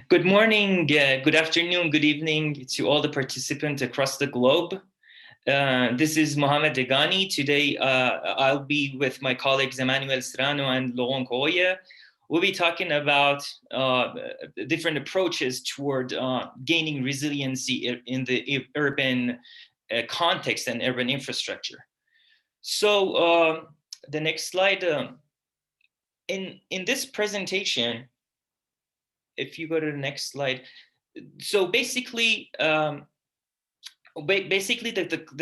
Good morning, good afternoon, good evening to all the participants across the globe. This is Mohamed Degani. Today, I'll be with my colleagues Emmanuel Serrano and Laurent Goye. We'll be talking about different approaches toward gaining resiliency in the urban context and urban infrastructure. So the next slide. In this presentation, if you go to the next slide, so basically, the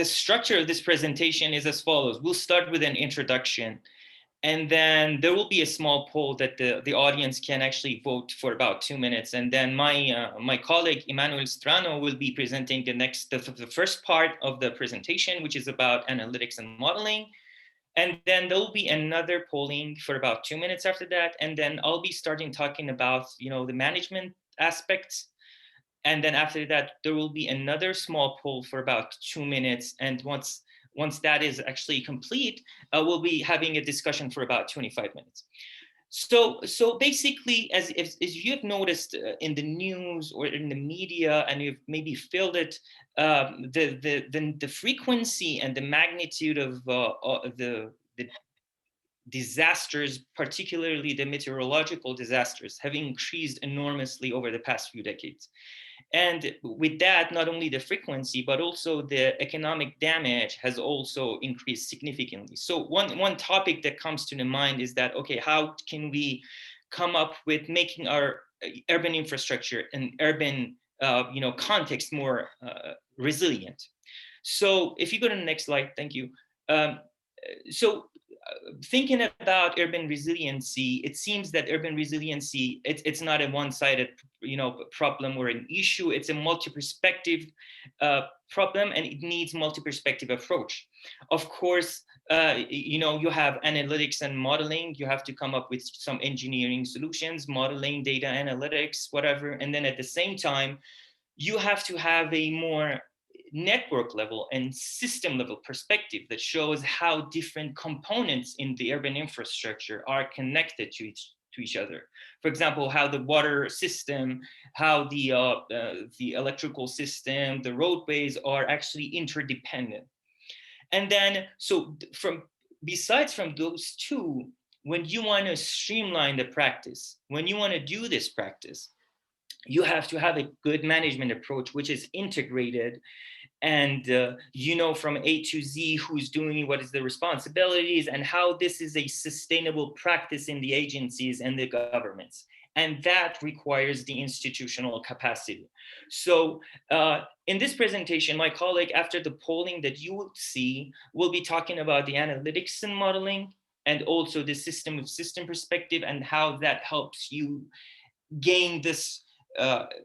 structure of this presentation is as follows. We'll start with an introduction, and then there will be a small poll that the audience can actually vote for about 2 minutes. And then my colleague Emmanuel Strano will be presenting the first part of the presentation, which is about analytics and modeling. And then there'll be another polling for about 2 minutes after that. And then I'll be starting talking about, the management aspects. And then after that, there will be another small poll for about 2 minutes. And once that is actually complete, we'll be having a discussion for about 25 minutes. So basically, as you have noticed in the news or in the media, and you've maybe felt it, the frequency and the magnitude of the disasters, particularly the meteorological disasters, have increased enormously over the past few decades. And with that, not only the frequency, but also the economic damage has also increased significantly. So one topic that comes to the mind is that, okay, how can we come up with making our urban infrastructure and urban context more resilient? So if you go to the next slide, thank you. Thinking about urban resiliency, it seems that urban resiliency, it's not a one-sided problem or an issue. It's a multi-perspective problem, and it needs multi-perspective approach. Of course, you have analytics and modeling. You have to come up with some engineering solutions, modeling, data analytics, whatever. And then at the same time, you have to have a more network level and system level perspective that shows how different components in the urban infrastructure are connected to each other. For example, how the water system, how the electrical system, the roadways are actually interdependent. And then, besides from those two, when you want to streamline the practice, when you want to do this practice, you have to have a good management approach, which is integrated, and from A to Z who's doing what is the responsibilities, and how this is a sustainable practice in the agencies and the governments. And that requires the institutional capacity. So in this presentation, my colleague, after the polling that you will see, will be talking about the analytics and modeling, and also the system of system perspective, and how that helps you gain this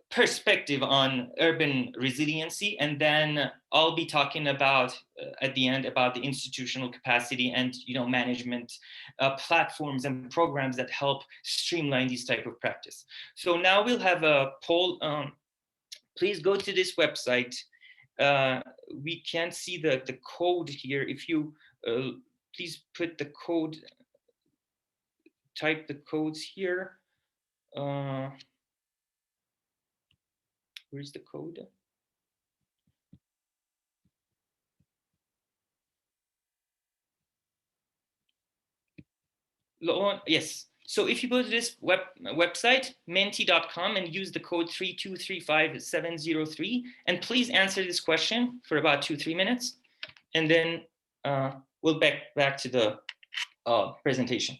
perspective on urban resiliency. And then I'll be talking about at the end about the institutional capacity and management platforms and programs that help streamline these type of practice. So now we'll have a poll. Please go to this website. We can't see the code here. If you please put the code, type the codes here. Where's the code? Yes. So if you go to this website, menti.com, and use the code 3235703, and please answer this question for about 2-3 minutes, and then we'll back to the presentation.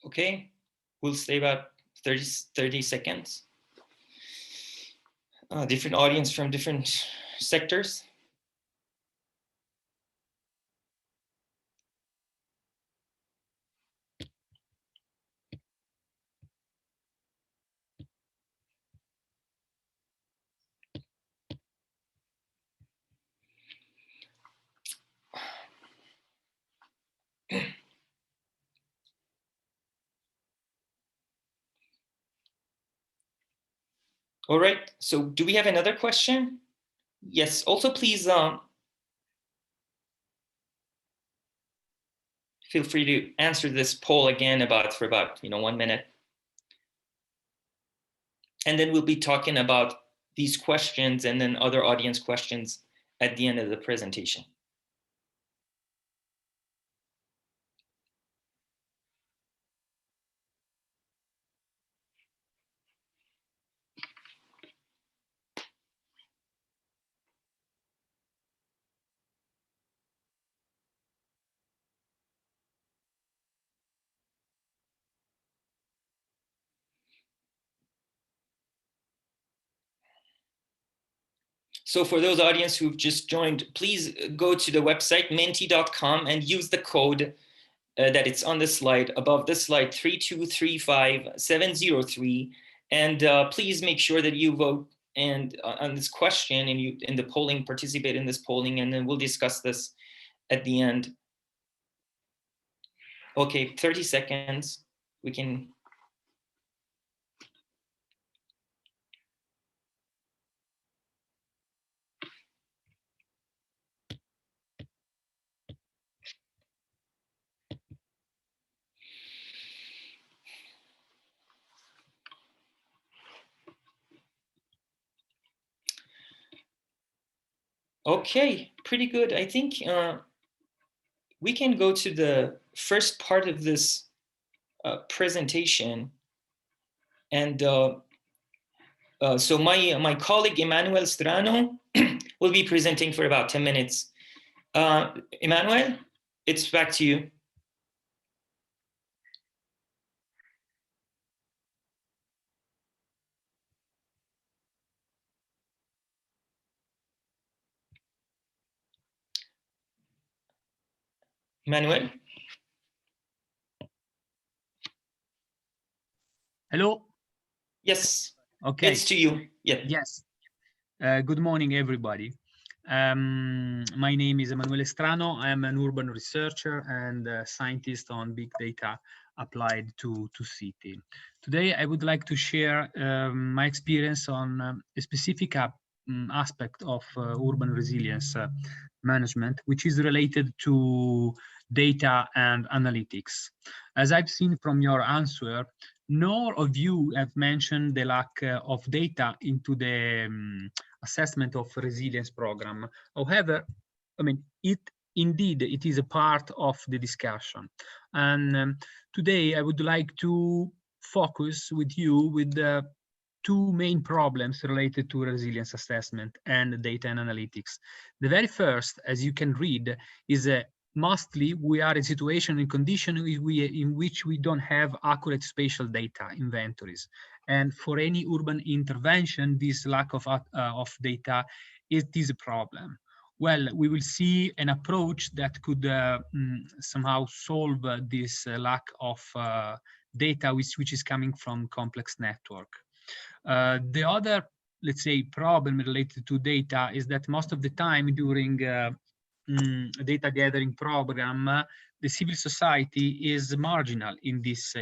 Okay, we'll stay about 30 seconds. Different audience from different sectors. All right, so do we have another question? Yes, also please feel free to answer this poll again for about 1 minute. And then we'll be talking about these questions and then other audience questions at the end of the presentation. So for those audience who've just joined, please go to the website menti.com and use the code that it's on the slide, above the slide, 3235703. And please make sure that you vote on this question and you in the polling, participate in this polling, and then we'll discuss this at the end. Okay, 30 seconds. We can. Okay, pretty good. I think we can go to the first part of this presentation. And so my colleague Emmanuel Strano will be presenting for about 10 minutes. Emmanuel, it's back to you. Emmanuel? Hello? Yes. Okay. It's to you. Yeah. Yes. Good morning, everybody. My name is Emanuele Strano. I am an urban researcher and scientist on big data applied to city. Today, I would like to share my experience on a specific aspect of urban resilience management, which is related to data and analytics. As I've seen from your answer, none of you have mentioned the lack of data into the assessment of resilience program. However, I mean, it is a part of the discussion. And today I would like to focus with you with the two main problems related to resilience assessment and data and analytics. The very first, as you can read, is mostly we are in a situation and condition in which we don't have accurate spatial data inventories. And for any urban intervention, this lack of data is a problem. Well, we will see an approach that could somehow solve this lack of data which is coming from complex network. The other, let's say, problem related to data is that most of the time during a data gathering program, the civil society is marginal in this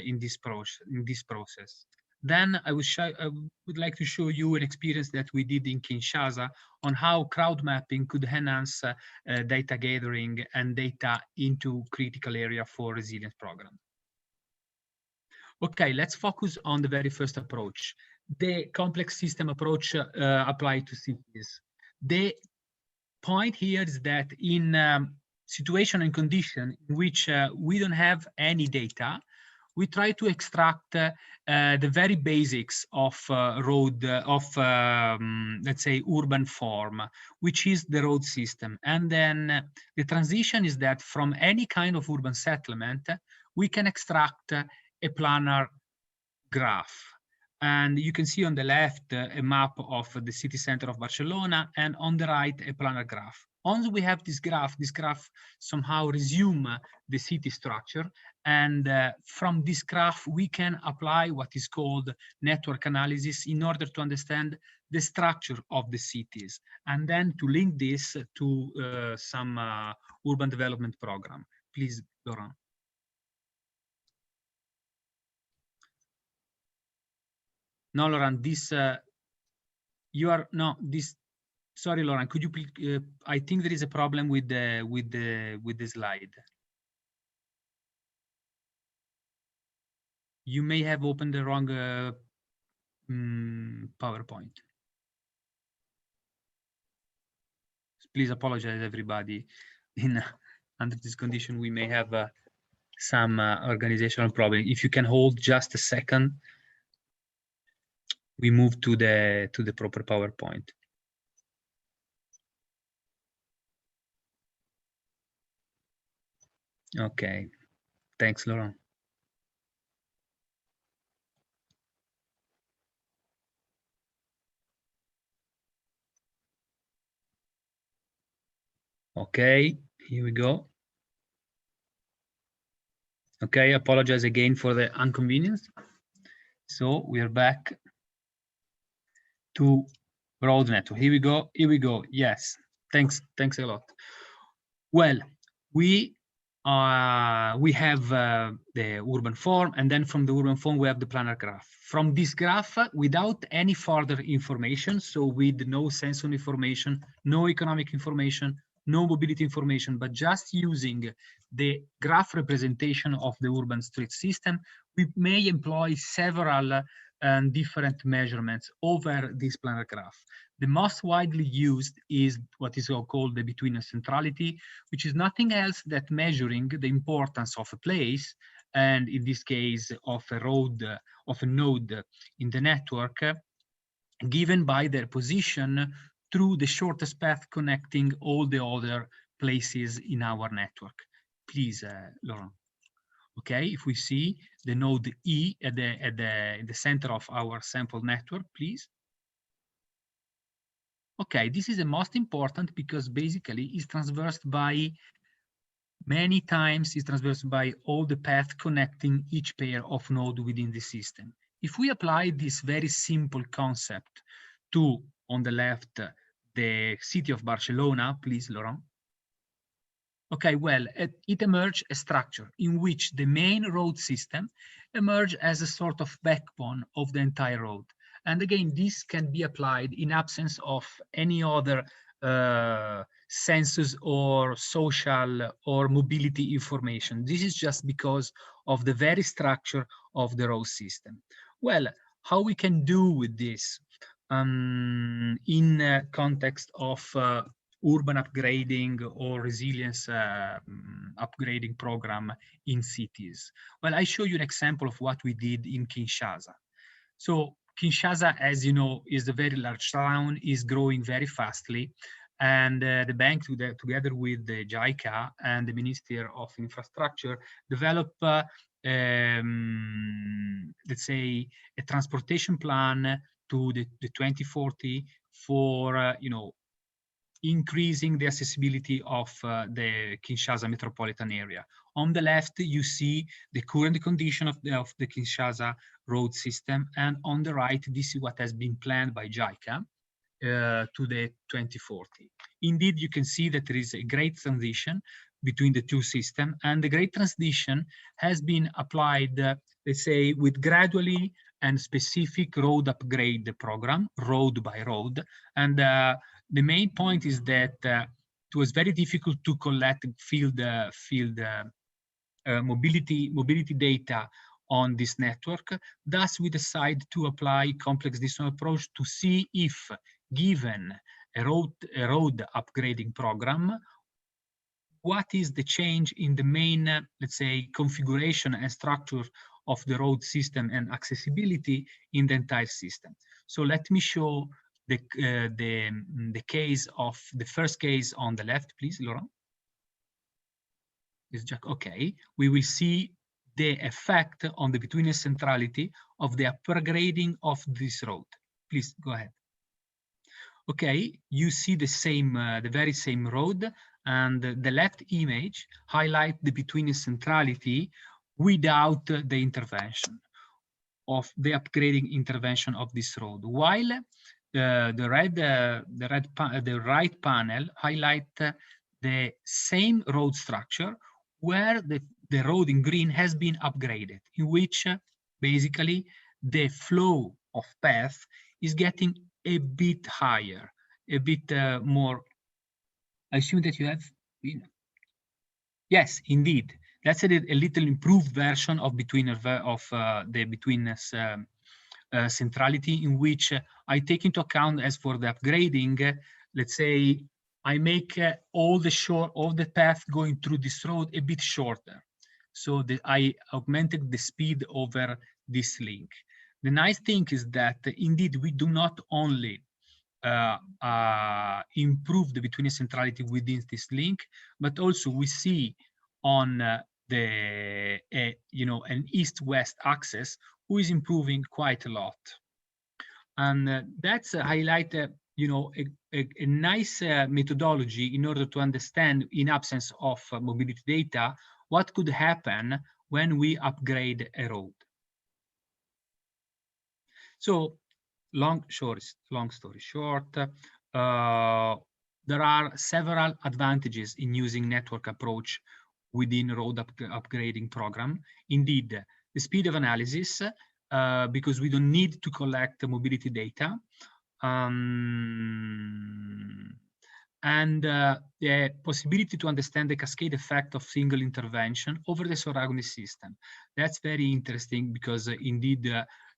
process. Then I would like to show you an experience that we did in Kinshasa on how crowd mapping could enhance data gathering and data into critical area for resilience program. Okay, let's focus on the very first approach, the complex system approach applied to cities. The point here is that in situation and condition in which we don't have any data, we try to extract the very basics of let's say, urban form, which is the road system. And then the transition is that from any kind of urban settlement, we can extract a planar graph. And you can see on the left a map of the city center of Barcelona, and on the right a planar graph. Once we have this graph somehow resume the city structure, and from this graph we can apply what is called network analysis in order to understand the structure of the cities, and then to link this to some urban development program. Please, Laurent. No, Laurent, this you are no this. Sorry, Laurent. Could you please? I think there is a problem with the slide. You may have opened the wrong PowerPoint. Please apologize, everybody. Under this condition, we may have some organizational problem. If you can hold just a second, we move to the proper PowerPoint. Okay, thanks, Laurent. Okay, here we go. Okay, apologize again for the inconvenience. So we are back to road network. Here we go. Here we go. Yes, thanks a lot. Well, we have the urban form, and then from the urban form we have the planar graph. From this graph, without any further information, so with no sensor information, no economic information, no mobility information, but just using the graph representation of the urban street system, we may employ several different measurements over this planar graph. The most widely used is what is called the betweenness centrality, which is nothing else than measuring the importance of a place, and in this case of a road, of a node in the network, given by their position through the shortest path connecting all the other places in our network. Please, Laurent. Okay, if we see the node E in the center of our sample network, please. Okay, this is the most important because basically it's traversed by many times, it's traversed by all the paths connecting each pair of nodes within the system. If we apply this very simple concept to, on the left, the city of Barcelona, please, Laurent. Okay, well, it emerged a structure in which the main road system emerged as a sort of backbone of the entire road. And again, this can be applied in absence of any other census or social or mobility information. This is just because of the very structure of the road system. Well, how we can do with this in context of urban upgrading or resilience upgrading program in cities? Well, I show you an example of what we did in Kinshasa. So Kinshasa, as you know, is a very large town, is growing very fastly. And the bank, together with the JICA and the Ministry of Infrastructure, develop, let's say, a transportation plan to the 2040 for, increasing the accessibility of the Kinshasa metropolitan area. On the left, you see the current condition of the Kinshasa road system, and on the right, this is what has been planned by JICA to the 2040. Indeed, you can see that there is a great transition between the two systems, and the great transition has been applied, let's say, with gradually and specific road upgrade program, road by road. And the main point is that it was very difficult to collect field mobility data on this network. Thus, we decided to apply complex distance approach to see if, given a road upgrading program, what is the change in the main, let's say, configuration and structure of the road system and accessibility in the entire system. So let me show the case of the first case on the left, please, Laurent. Is just okay. We will see the effect on the betweenness centrality of the upgrading of this road. Please go ahead. Okay, you see the same, the very same road, and the left image highlight the betweenness centrality without the intervention of the upgrading intervention of this road, while the right panel highlight the same road structure where the road in green has been upgraded, in which basically the flow of path is getting a bit higher, a bit more. I assume that you have been. Yes, indeed. That's a little improved version of the betweenness centrality, in which I take into account, as for the upgrading, let's say I make all the path going through this road a bit shorter, so that I augmented the speed over this link. The nice thing is that indeed we do not only improve the betweenness centrality within this link, but also we see on the an east-west axis who is improving quite a lot, and that's highlight a nice methodology in order to understand, in absence of mobility data, what could happen when we upgrade a road. So long story short, there are several advantages in using network approach within road upgrading program. Indeed, the speed of analysis, because we don't need to collect mobility data, and the possibility to understand the cascade effect of single intervention over the surrounding system. That's very interesting, because indeed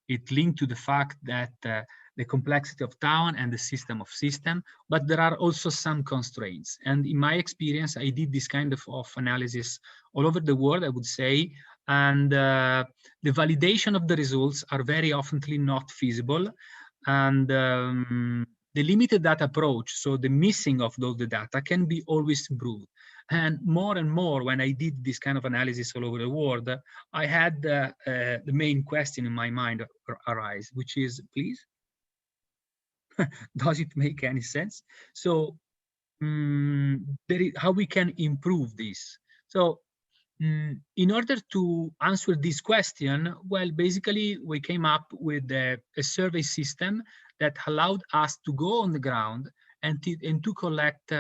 it linked to the fact that the complexity of town and the system of system, but there are also some constraints. And in my experience, I did this kind of analysis all over the world, I would say, and the validation of the results are very often not feasible. And the limited data approach, so the missing of those data, can be always improved. And more, when I did this kind of analysis all over the world, I had the main question in my mind arise, which is, please, does it make any sense? So how we can improve this? So in order to answer this question, well, basically we came up with a survey system that allowed us to go on the ground and to collect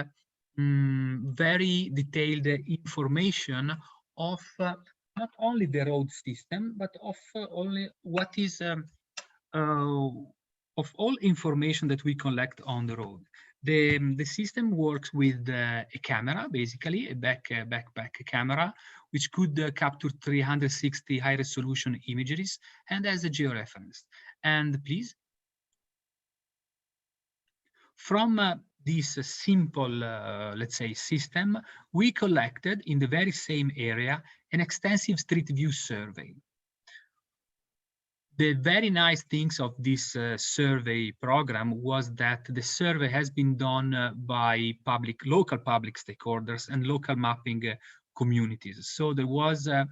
very detailed information of not only the road system, but of only what is of all information that we collect on the road. The system works with a camera, basically a backpack camera, which could capture 360 high resolution images and as a georeference. And please, from this simple, let's say, system, we collected in the very same area an extensive street view survey. The very nice things of this survey program was that the survey has been done by local public stakeholders and local mapping communities. So there was a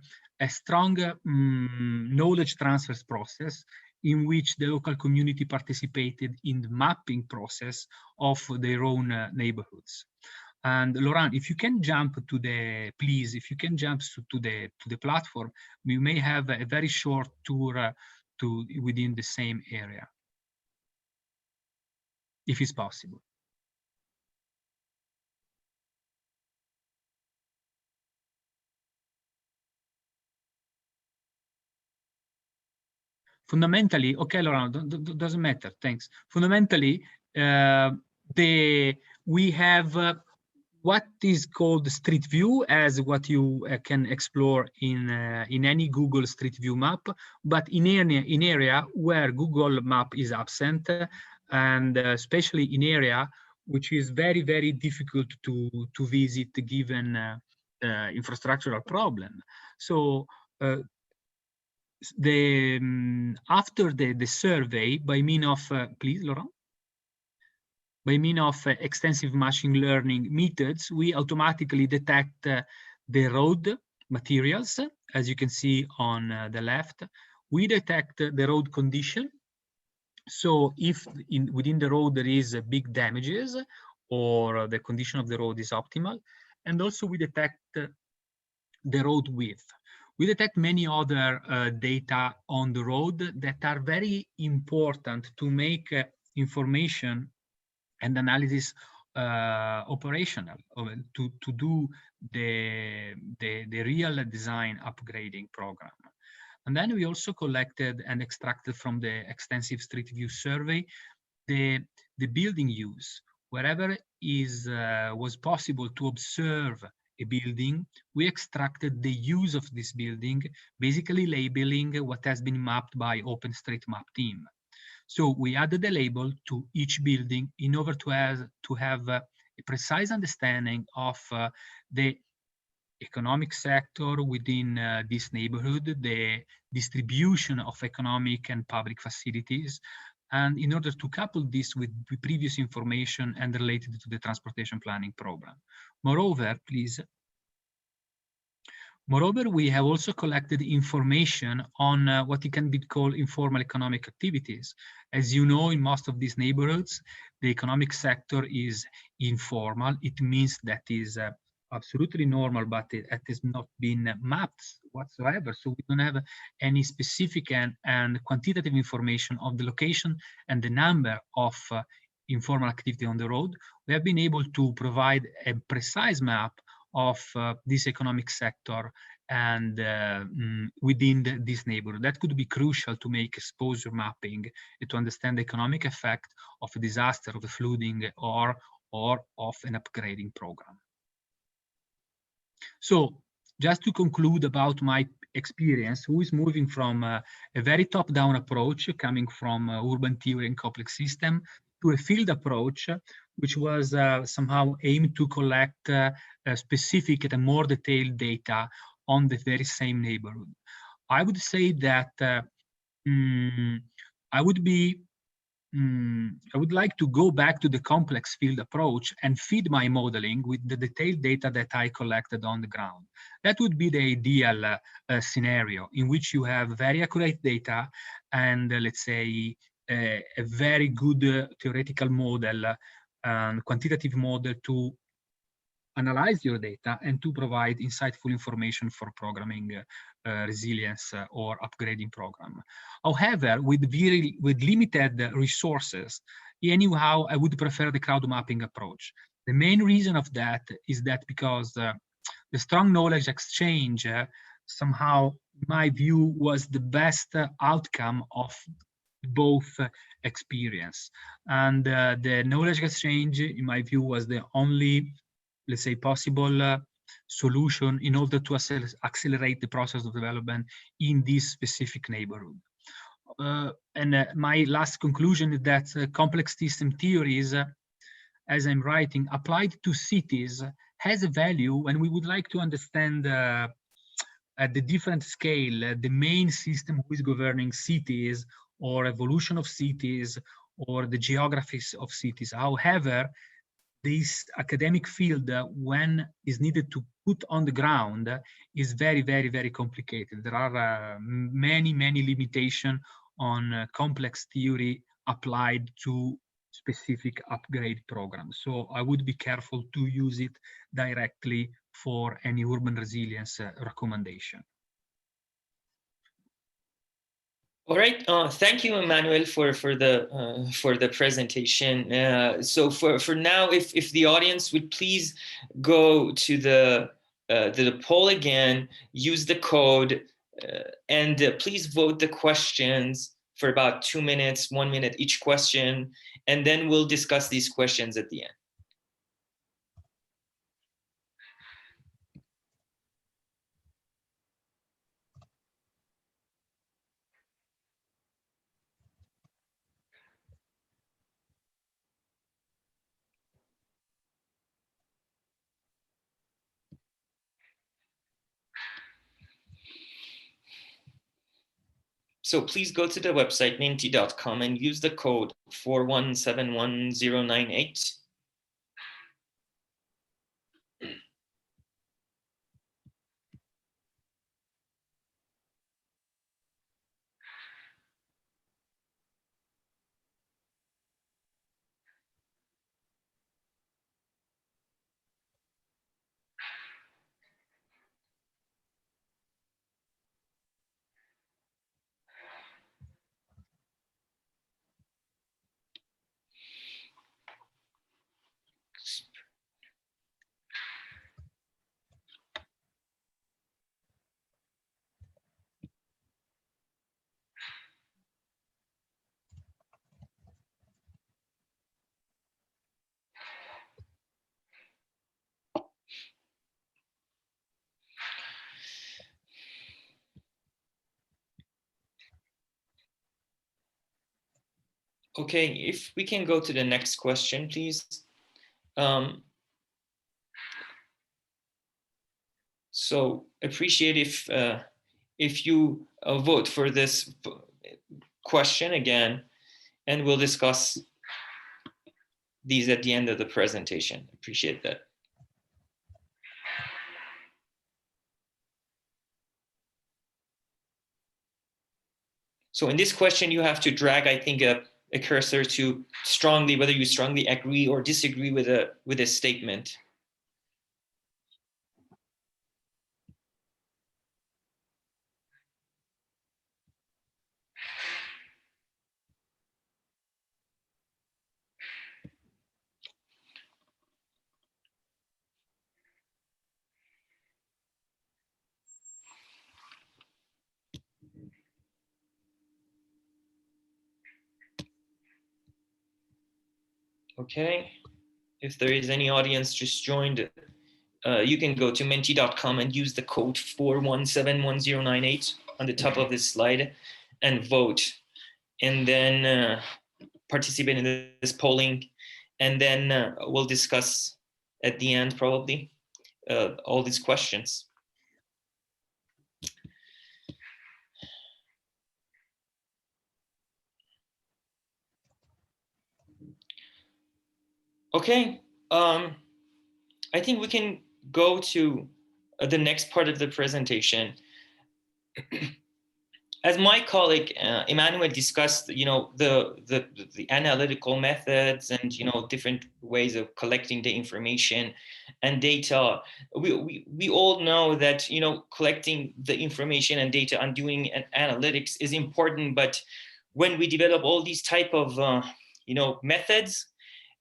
strong knowledge transfer process in which the local community participated in the mapping process of their own neighborhoods. And Laurent, if you can jump to the, please, if you can jump to the platform, we may have a very short tour within the same area, if it's possible. Fundamentally, okay, Laurent, doesn't matter, thanks. Fundamentally, we have what is called Street View, as what you can explore in any Google Street View map, but in area where Google Map is absent, and especially in area which is very, very difficult to visit given infrastructural problem. So after the survey, by means of please, Laurent, by means of extensive machine learning methods, we automatically detect the road materials, as you can see on the left. We detect the road condition. So if within the road there is big damages, or the condition of the road is optimal, and also we detect the road width. We detect many other data on the road that are very important to make information and analysis operational, to do the real design upgrading program. And then we also collected and extracted from the extensive Street View survey the building use. Wherever was possible to observe a building, we extracted the use of this building, basically labeling what has been mapped by OpenStreetMap team. So we added a label to each building in order to have a precise understanding of the economic sector within this neighborhood, the distribution of economic and public facilities, and in order to couple this with the previous information and related to the transportation planning program. Moreover, we have also collected information on what it can be called informal economic activities. As you know, in most of these neighborhoods, the economic sector is informal. It means that is absolutely normal, but it has not been mapped whatsoever. So we don't have any specific and quantitative information of the location and the number of informal activity on the road. We have been able to provide a precise map of this economic sector and within this neighborhood. That could be crucial to make exposure mapping and to understand the economic effect of a disaster, of a flooding, or of an upgrading program. So just to conclude about my experience, who is moving from a very top-down approach coming from urban theory and complex system to a field approach, which was somehow aimed to collect specific and more detailed data on the very same neighborhood. I would say that I would like to go back to the complex field approach and feed my modeling with the detailed data that I collected on the ground. That would be the ideal scenario in which you have very accurate data and let's say a very good theoretical model and quantitative model to analyze your data and to provide insightful information for programming resilience or upgrading program. However, with limited resources, anyhow, I would prefer the crowd mapping approach. The main reason of that is that because the strong knowledge exchange somehow, in my view, was the best outcome of both experience. And the knowledge exchange, in my view, was the only, let's say, possible solution in order to accelerate the process of development in this specific neighborhood. My last conclusion is that complex system theories, as I'm writing, applied to cities has a value when we would like to understand at the different scale, the main system who is governing cities or evolution of cities or the geographies of cities. However, this academic field, when is needed to put on the ground, is very, very, very complicated. There are many, many limitations on complex theory applied to specific upgrade programs. So I would be careful to use it directly for any urban resilience recommendation. All right. Thank you, Emmanuel, for the presentation. So for now, if the audience would please go to the poll again, use the code, and please vote the questions for about 2 minutes, 1 minute each question, and then we'll discuss these questions at the end. So please go to the website ninty.com and use the code 4171098. Okay, if we can go to the next question, please. So appreciate if you vote for this question again, and we'll discuss these at the end of the presentation. Appreciate that. So in this question, you have to drag, I think, a cursor to whether you strongly agree or disagree with a statement. Okay, if there is any audience just joined, you can go to menti.com and use the code 4171098 on the top of this slide and vote, and then participate in this polling, and then we'll discuss at the end probably all these questions. Okay, I think we can go to the next part of the presentation. As my colleague Emmanuel discussed, the analytical methods and different ways of collecting the information and data. We all know that collecting the information and data and doing analytics is important, but when we develop all these type of methods,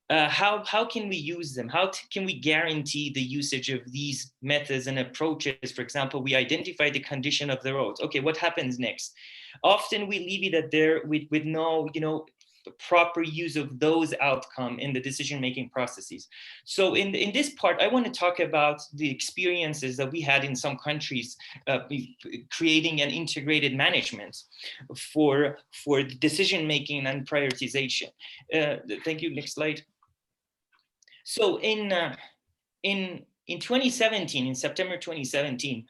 how can we use them? How can we guarantee the usage of these methods and approaches? For example, we identify the condition of the roads. Okay, what happens next? Often we leave it at there with no, proper use of those outcomes in the decision-making processes. So in this part, I want to talk about the experiences that we had in some countries creating an integrated management for decision-making and prioritization. Thank you. Next slide. So in 2017, in September 2017,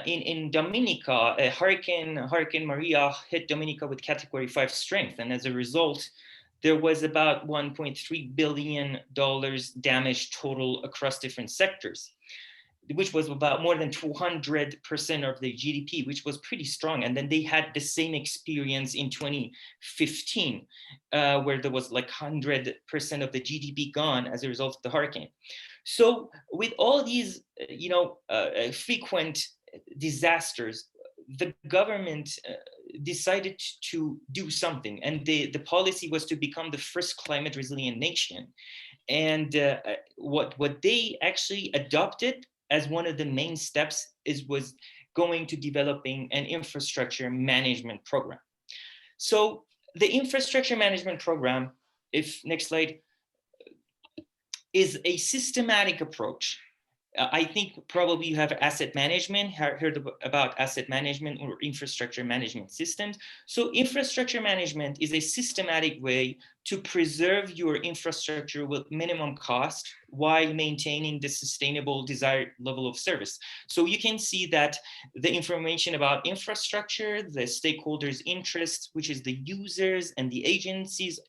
in Dominica, Hurricane Maria hit Dominica with Category 5 strength, and as a result, there was about $1.3 billion damage total across different sectors, which was about more than 200% of the GDP, which was pretty strong. And then they had the same experience in 2015, where there was like 100% of the GDP gone as a result of the hurricane. So with all these, frequent disasters, the government decided to do something, and the policy was to become the first climate resilient nation. And what they actually adopted as one of the main steps was going to developing an infrastructure management program. So the infrastructure management program, next slide, is a systematic approach. I think probably you have asset management, heard about asset management or infrastructure management systems. So infrastructure management is a systematic way to preserve your infrastructure with minimum cost while maintaining the sustainable desired level of service. So you can see that the information about infrastructure, the stakeholders' interests, which is the users and the agencies,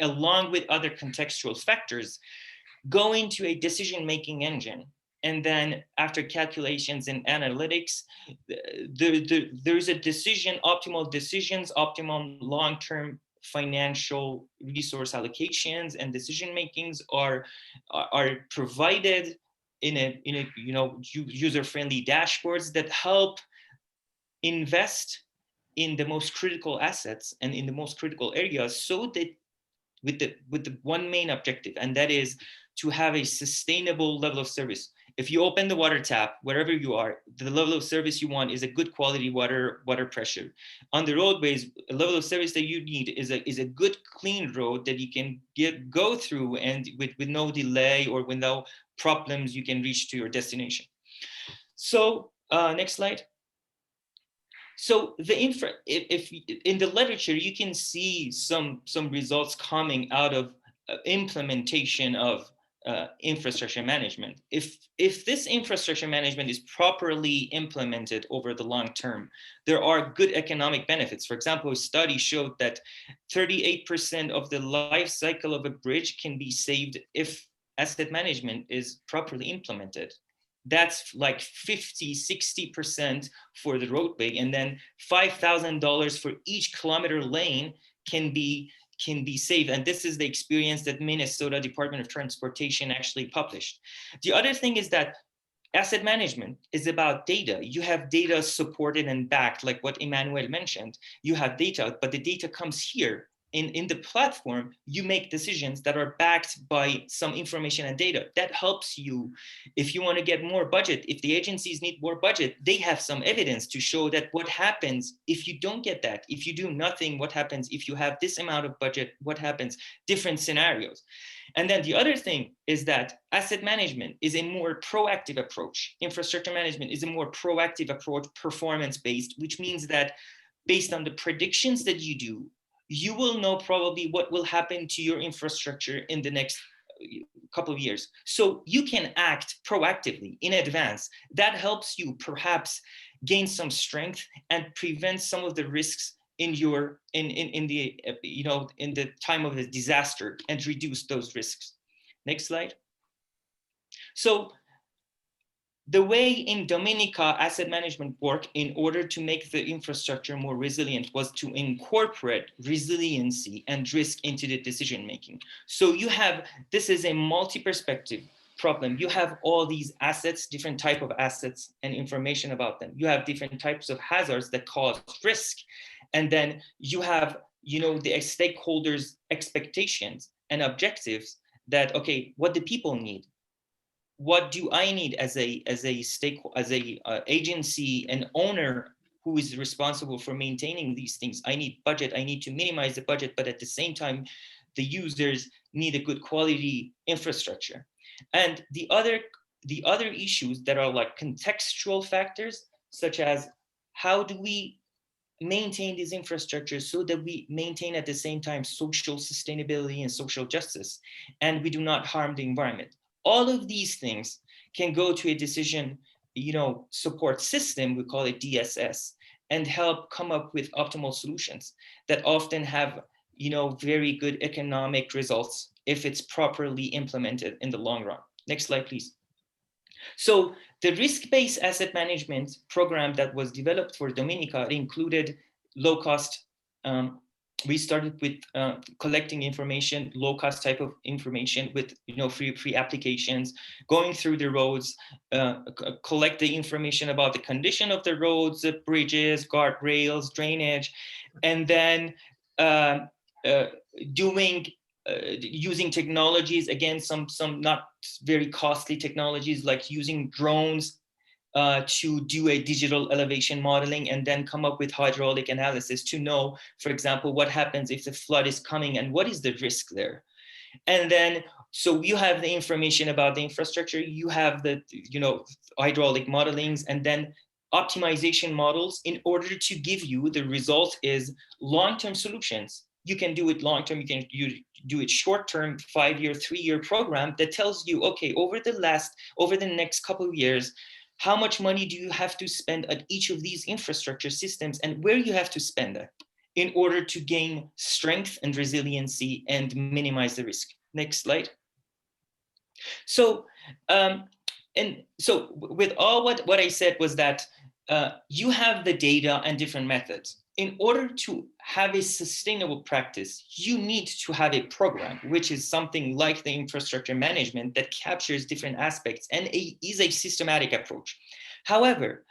along with other contextual factors, go into a decision-making engine. And then after calculations and analytics, there's a decision, optimal decisions, optimum long-term financial resource allocations and decision makings are provided in a user-friendly dashboards that help invest in the most critical assets and in the most critical areas, so that with the one main objective, and that is to have a sustainable level of service. If you open the water tap, wherever you are, the level of service you want is a good quality water pressure. On the roadways, a level of service that you need is a good clean road that you can go through, and with no delay or with no problems, you can reach to your destination. So next slide. So the if in the literature, you can see some results coming out of implementation of infrastructure management. If this infrastructure management is properly implemented over the long term, there are good economic benefits. For example, a study showed that 38% of the life cycle of a bridge can be saved if asset management is properly implemented. That's like 50-60% for the roadway, and then $5,000 for each kilometer lane can be saved. And this is the experience that Minnesota Department of Transportation actually published. The other thing is that asset management is about data. You have data supported and backed, like what Emmanuel mentioned. You have data, but the data comes here. In the platform, you make decisions that are backed by some information and data. That helps you if you want to get more budget. If the agencies need more budget, they have some evidence to show that what happens if you don't get that. If you do nothing, what happens if you have this amount of budget? What happens? Different scenarios. And then the other thing is that asset management is a more proactive approach. Infrastructure management is a more proactive approach, performance-based, which means that based on the predictions that you do, you will know probably what will happen to your infrastructure in the next couple of years. So you can act proactively in advance. That helps you perhaps gain some strength and prevent some of the risks in your in the in the time of the disaster, and reduce those risks. Next slide. So the way in Dominica asset management worked in order to make the infrastructure more resilient was to incorporate resiliency and risk into the decision making. So you have, this is a multi-perspective problem. You have all these assets, different type of assets and information about them. You have different types of hazards that cause risk. And then you have, the stakeholders' expectations and objectives that, okay, what do people need? What do I need as a agency and owner who is responsible for maintaining these things? I need budget. I need to minimize the budget, but at the same time, the users need a good quality infrastructure. And the other issues that are like contextual factors, such as how do we maintain these infrastructures so that we maintain at the same time social sustainability and social justice, and we do not harm the environment. All of these things can go to a decision, support system, we call it DSS, and help come up with optimal solutions that often have, very good economic results if it's properly implemented in the long run. Next slide, please. So the risk-based asset management program that was developed for Dominica included low cost. We started with collecting information, low cost type of information with free applications, going through the roads, collect the information about the condition of the roads, the bridges, guardrails, drainage, and then using technologies, again, some not very costly technologies, like using drones to do a digital elevation modeling, and then come up with hydraulic analysis to know, for example, what happens if the flood is coming and what is the risk there. And then, so you have the information about the infrastructure, you have the hydraulic modelings, and then optimization models in order to give you the result is long-term solutions. You can do it long-term, you can do it short-term, 5-year, 3-year program that tells you, okay, over the next couple of years, how much money do you have to spend at each of these infrastructure systems, and where you have to spend it in order to gain strength and resiliency and minimize the risk. Next slide. So, with all what I said was that you have the data and different methods. In order to have a sustainable practice, you need to have a program, which is something like the infrastructure management that captures different aspects and is a systematic approach. However,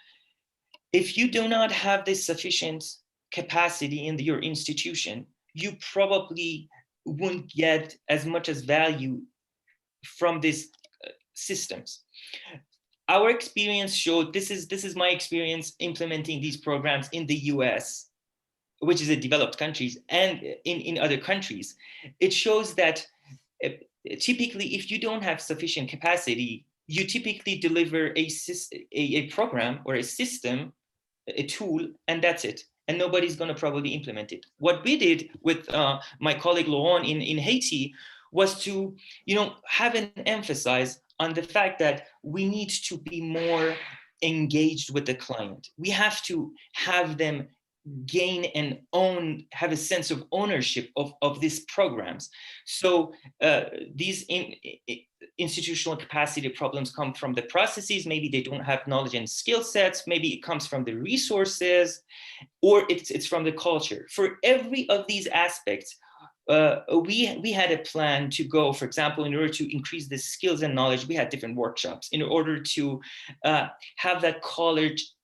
if you do not have this sufficient capacity in your institution, you probably won't get as much as value from these systems. Our experience showed, this is my experience implementing these programs in the US, which is a developed countries, and in other countries. It shows that typically, if you don't have sufficient capacity, you typically deliver a program or a system a tool, and that's it. And nobody's going to probably implement it. What we did with my colleague Laurent in Haiti was to, have an emphasis on the fact that we need to be more engaged with the client. We have to have them gain and have a sense of ownership of these programs. So these institutional capacity problems come from the processes. Maybe they don't have knowledge and skill sets. Maybe it comes from the resources, or it's from the culture. For every of these aspects, we had a plan to go, for example, in order to increase the skills and knowledge, we had different workshops in order to have that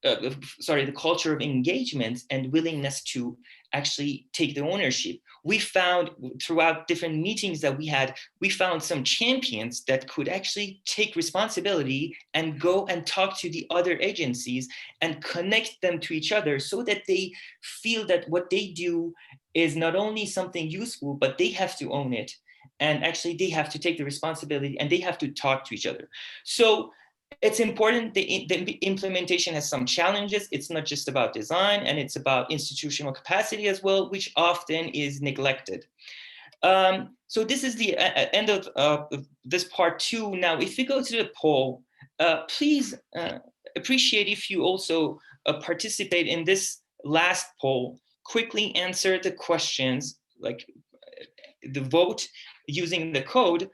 the culture of engagement and willingness to actually take the ownership. We found throughout different meetings that we found some champions that could actually take responsibility and go and talk to the other agencies and connect them to each other so that they feel that what they do is not only something useful, but they have to own it. And actually they have to take the responsibility and they have to talk to each other. So it's important. The implementation has some challenges. It's not just about design, and it's about institutional capacity as well, which often is neglected. So this is the end of this part 2. Now, if we go to the poll, please appreciate if you also participate in this last poll. Quickly answer the questions, like the vote using the code,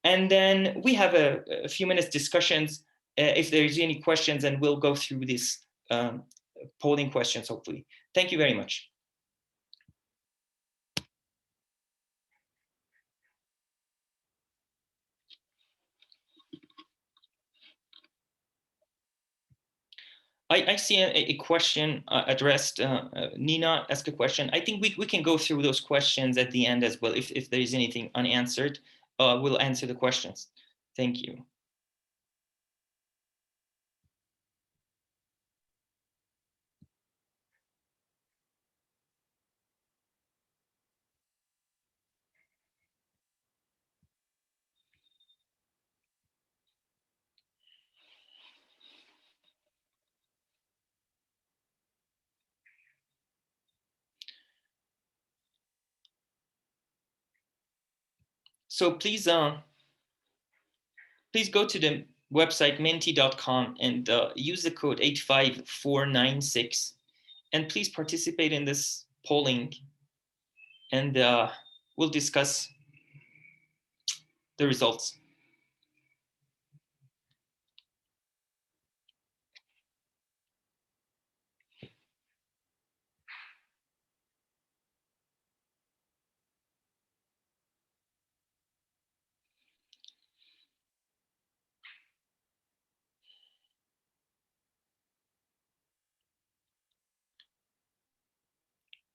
and then we have a few minutes discussions if there's any questions, and we'll go through these polling questions, hopefully. Thank you very much. I see a question addressed. Nina asked a question. I think we can go through those questions at the end as well. If there is anything unanswered, we'll answer the questions. Thank you. So please go to the website menti.com and use the code 85496, and please participate in this polling, and we'll discuss the results.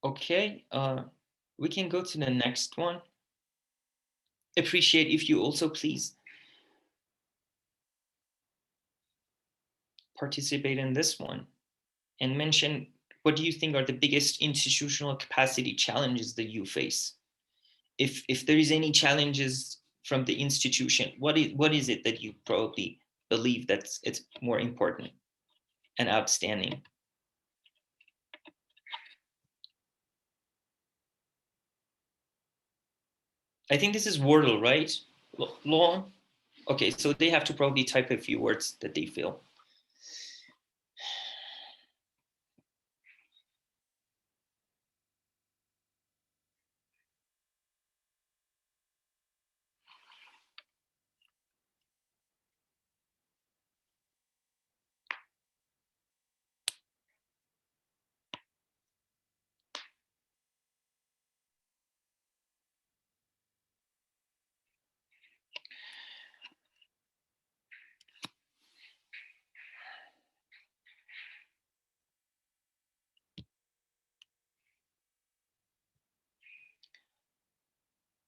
Okay, we can go to the next one. Appreciate if you also please participate in this one and mention what do you think are the biggest institutional capacity challenges that you face. If there is any challenges from the institution, what is it that you probably believe that it's more important and outstanding? I think this is Wordle, right? Law? Okay, so they have to probably type a few words that they feel.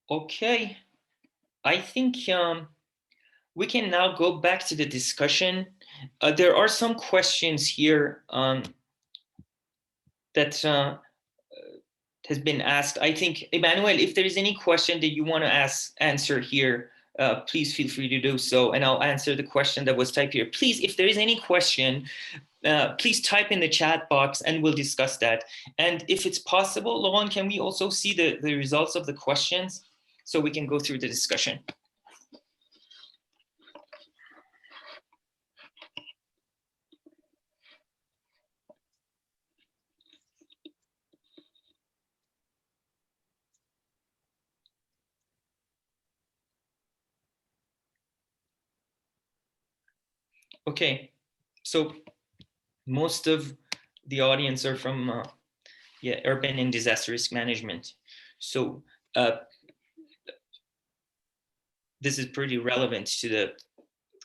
Okay, I think we can now go back to the discussion. There are some questions here that has been asked. I think, Emmanuel, if there is any question that you want to answer here, please feel free to do so, and I'll answer the question that was typed here. Please, if there is any question, please type in the chat box and we'll discuss that. And if it's possible, Laurent, can we also see the results of the questions so we can go through the discussion? Okay, so most of the audience are from urban and disaster risk management. So this is pretty relevant to the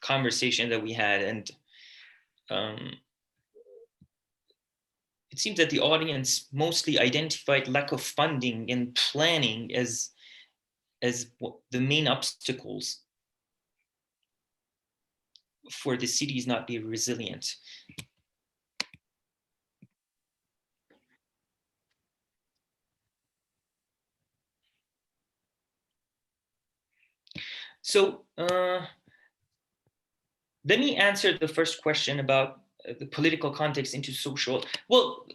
conversation that we had, and it seems that the audience mostly identified lack of funding and planning as the main obstacles for the cities not be resilient. So let me answer the first question about the political context into social. Well,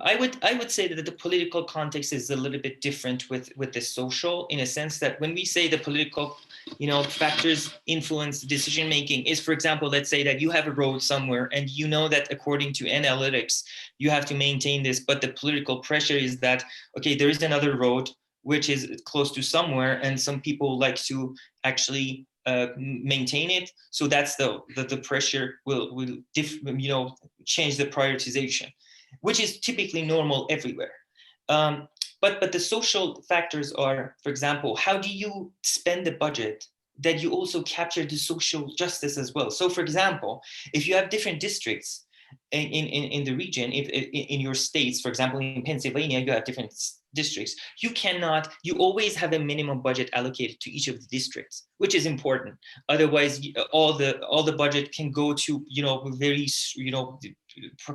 I would say that the political context is a little bit different with the social, in a sense that when we say the political, factors influence decision making, is, for example, let's say that you have a road somewhere and you know that according to analytics you have to maintain this, but the political pressure is that, okay, there is another road which is close to somewhere and some people like to actually maintain it, so that's the pressure will change the prioritization, which is typically normal everywhere. But the social factors are, for example, how do you spend the budget that you also capture the social justice as well? So, for example, if you have different districts in the region, if in your states, for example, in Pennsylvania, you have different districts, you always have a minimum budget allocated to each of the districts, which is important. Otherwise, all the budget can go to, very,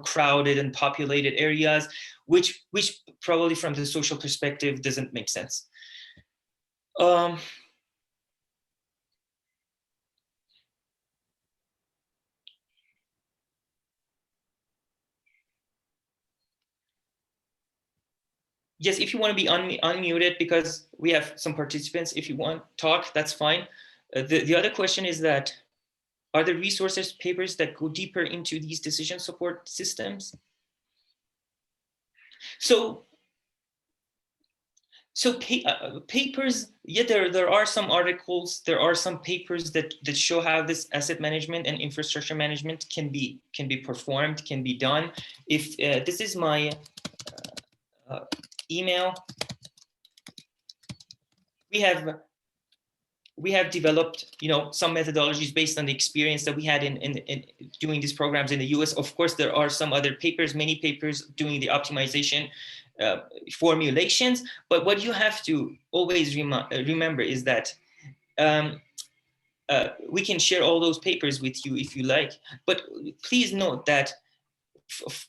crowded and populated areas, which probably from the social perspective doesn't make sense. Yes, if you want to be unmuted, because we have some participants, if you want to talk, that's fine. The other question is that, are there resources, papers that go deeper into these decision support systems? So papers, yeah, there are some articles, there are some papers that show how this asset management and infrastructure management can be performed, can be done. If this is my email, we have developed, some methodologies based on the experience that we had in doing these programs in the US. Of course, there are some other papers, many papers doing the optimization formulations. But what you have to always remember is that we can share all those papers with you if you like. But please note that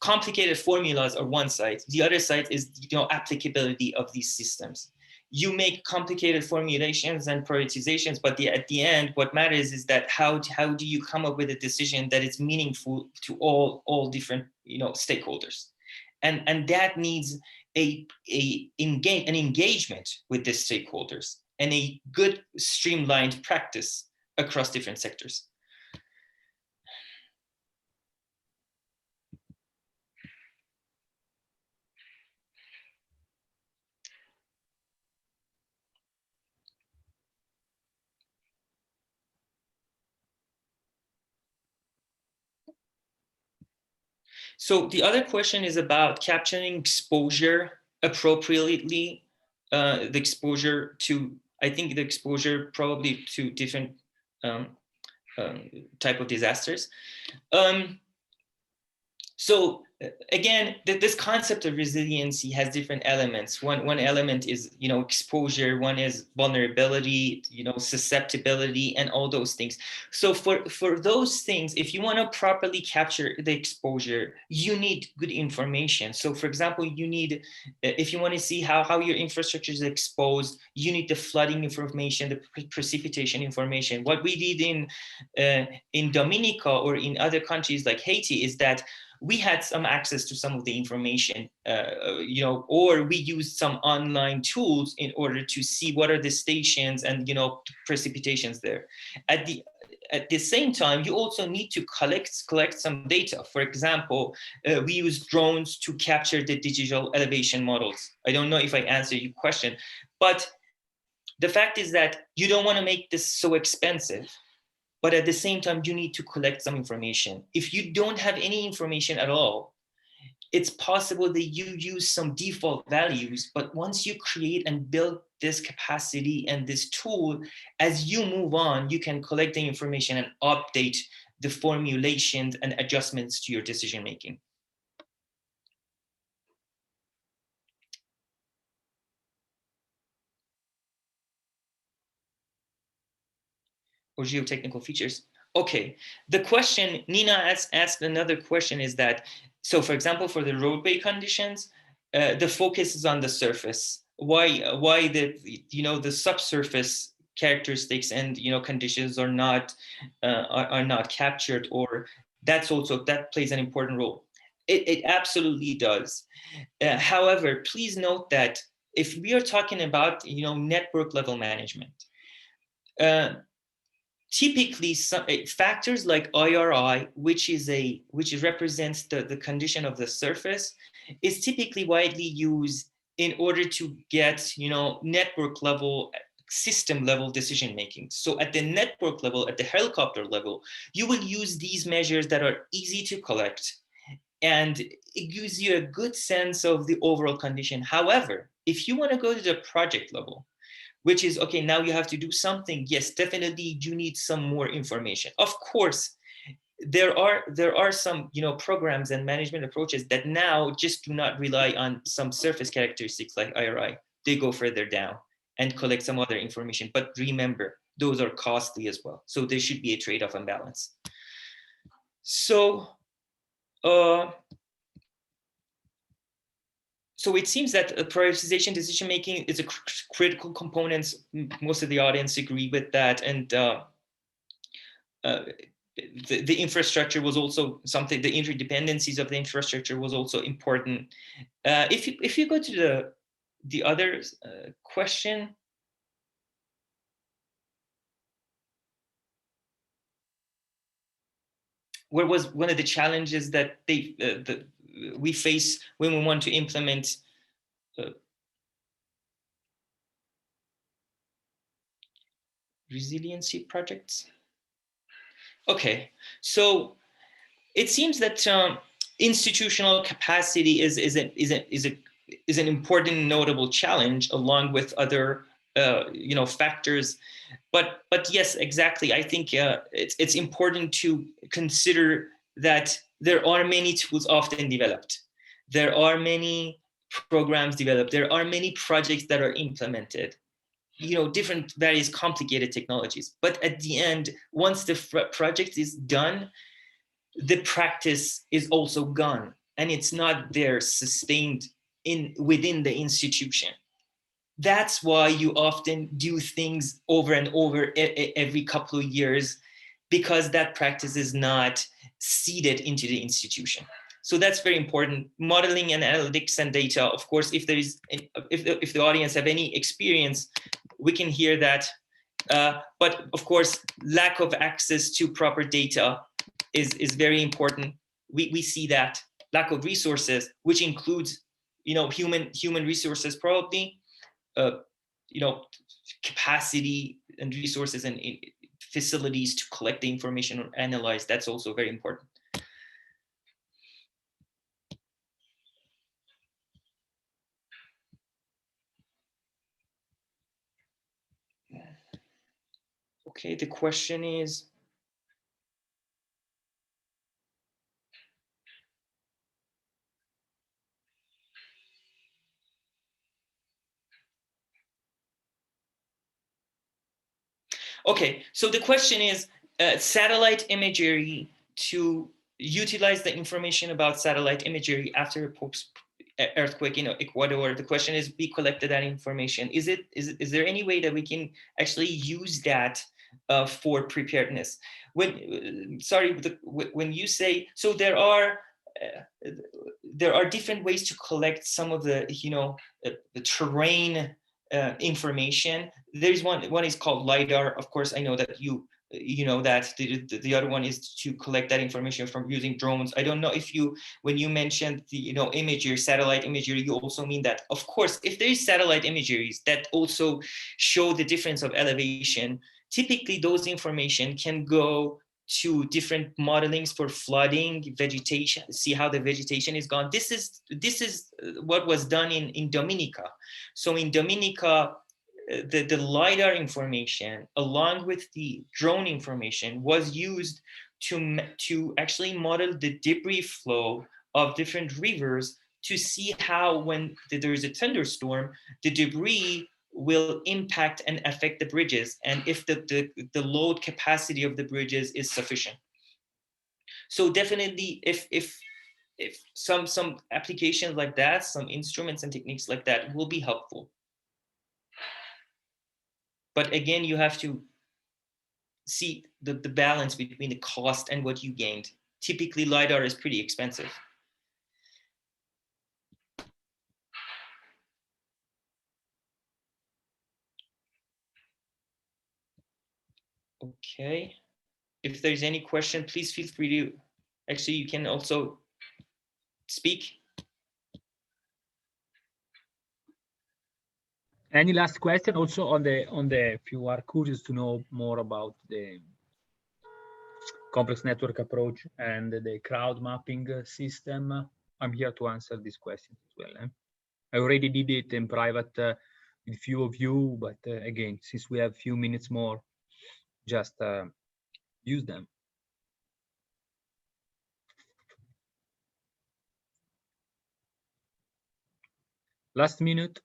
complicated formulas are one side. The other side is, applicability of these systems. You make complicated formulations and prioritizations, but at the end, what matters is that how do you come up with a decision that is meaningful to all different, stakeholders, and that needs an engagement with the stakeholders and a good streamlined practice across different sectors. So the other question is about capturing exposure appropriately, the exposure to, I think the exposure probably to different type of disasters. So again, this concept of resiliency has different elements. One element is, exposure. One is vulnerability, susceptibility, and all those things. So for those things, if you want to properly capture the exposure, you need good information. So for example, you need, if you want to see how your infrastructure is exposed, you need the flooding information, the precipitation information. What we did in Dominica or in other countries like Haiti is that we had some access to some of the information, or we used some online tools in order to see what are the stations and, precipitations there. At the same time, you also need to collect some data. For example, we use drones to capture the digital elevation models. I don't know if I answered your question, but the fact is that you don't want to make this so expensive, but at the same time, you need to collect some information. If you don't have any information at all, it's possible that you use some default values, but once you create and build this capacity and this tool, as you move on, you can collect the information and update the formulations and adjustments to your decision making. Or geotechnical features. Okay, the question Nina asked another question is that, so for example, for the roadway conditions, the focus is on the surface. Why the subsurface characteristics and conditions are not captured, or that plays an important role. It absolutely does. However, please note that if we are talking about network level management, typically some factors like IRI, which represents the condition of the surface, is typically widely used in order to get network level, system level decision making. So at the network level, at the helicopter level, you will use these measures that are easy to collect, and it gives you a good sense of the overall condition. However, if you want to go to the project level, which is, okay, now you have to do something, yes, definitely you need some more information. Of course, there are some programs and management approaches that now just do not rely on some surface characteristics like IRI. They go further down and collect some other information. But remember, those are costly as well. So there should be a trade-off and balance. So so it seems that prioritization decision making is a critical component. Most of the audience agree with that, and the infrastructure was also something. The interdependencies of the infrastructure was also important. If you go to the other question, where was one of the challenges that we face when we want to implement resiliency projects? Okay, so it seems that institutional capacity is an important, notable challenge, along with other factors. But yes, exactly. I think it's important to consider that there are many tools often developed. There are many programs developed. There are many projects that are implemented. Different various complicated technologies. But at the end, once the project is done, the practice is also gone, and it's not there sustained within the institution. That's why you often do things over and over every couple of years, because that practice is not seeded into the institution. So that's very important. Modeling and analytics and data, of course, if the audience have any experience, we can hear that. But of course, lack of access to proper data is very important. We see that lack of resources, which includes human resources, probably capacity and resources and facilities to collect the information or analyze. That's also very important. Okay, the question is, okay, so the question is satellite imagery, to utilize the information about satellite imagery after a earthquake in Ecuador. The question is, we collected that information. Is there any way that we can actually use that for preparedness? When you say, so there are there are different ways to collect some of the, the terrain information. There's one is called LiDAR. Of course, I know that you know that the other one is to collect that information from using drones. I don't know if when you mentioned the imagery, satellite imagery, you also mean that. Of course, if there is satellite imageries that also show the difference of elevation, typically those information can go to different modelings for flooding, vegetation, see how the vegetation is gone. This is what was done in Dominica. So in Dominica, the LiDAR information along with the drone information was used to actually model the debris flow of different rivers to see how, when there is a thunderstorm, the debris will impact and affect the bridges, and if the load capacity of the bridges is sufficient. So definitely, if some applications like that, some instruments and techniques like that will be helpful. But again, you have to see the balance between the cost and what you gained. Typically, LiDAR is pretty expensive. Okay. If there's any question, please feel free to, actually, you can also speak. Any last question? Also on the if you are curious to know more about the complex network approach and the crowd mapping system, I'm here to answer these questions as well. I already did it in private with few of you, but again, since we have few minutes more, just use them. Last minute.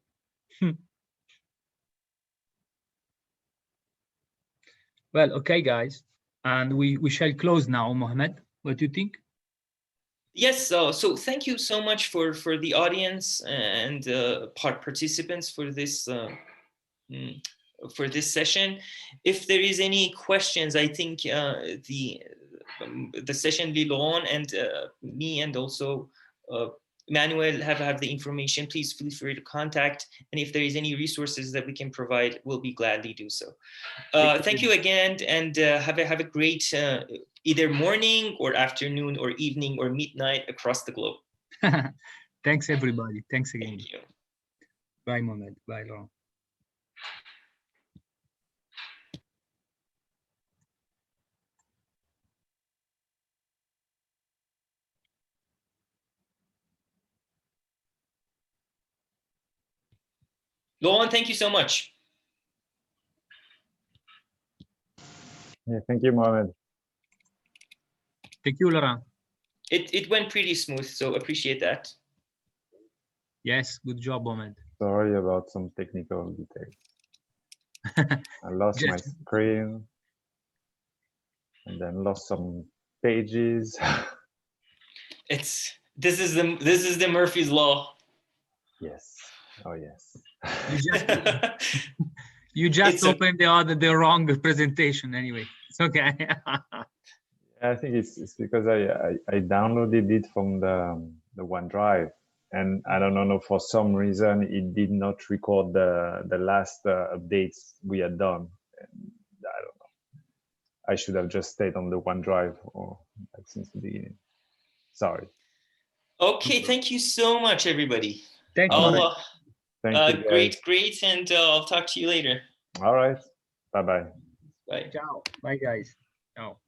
Well, okay, guys, and we shall close now. Mohammed, what do you think? Yes, so thank you so much for the audience and participants for this session. If there is any questions, I think the session lead on and me and also Manuel have the information. Please feel free to contact, and if there is any resources that we can provide, we'll be gladly do so. Thank you again, and have a great either morning or afternoon or evening or midnight across the globe. Thanks, everybody. Thanks again. Thank you. Bye, Mohammed. Bye, Laurent. Laurent, thank you so much. Yeah, thank you, Mohammed. Thank you, Laurent. It went pretty smooth, so appreciate that. Yes, good job, Mohammed. Sorry about some technical details. I lost my screen and then lost some pages. This is the Murphy's Law. Yes. Oh yes. You just opened the wrong presentation anyway. It's okay. I think it's because I downloaded it from the OneDrive, and I don't know, for some reason it did not record the last updates we had done. And I don't know. I should have just stayed on the OneDrive since the beginning. Sorry. Okay, thank you so much, everybody. Thank you. Thank you, guys. Great, and I'll talk to you later. All right. Bye-bye. Bye. Ciao. Bye, guys. Ciao.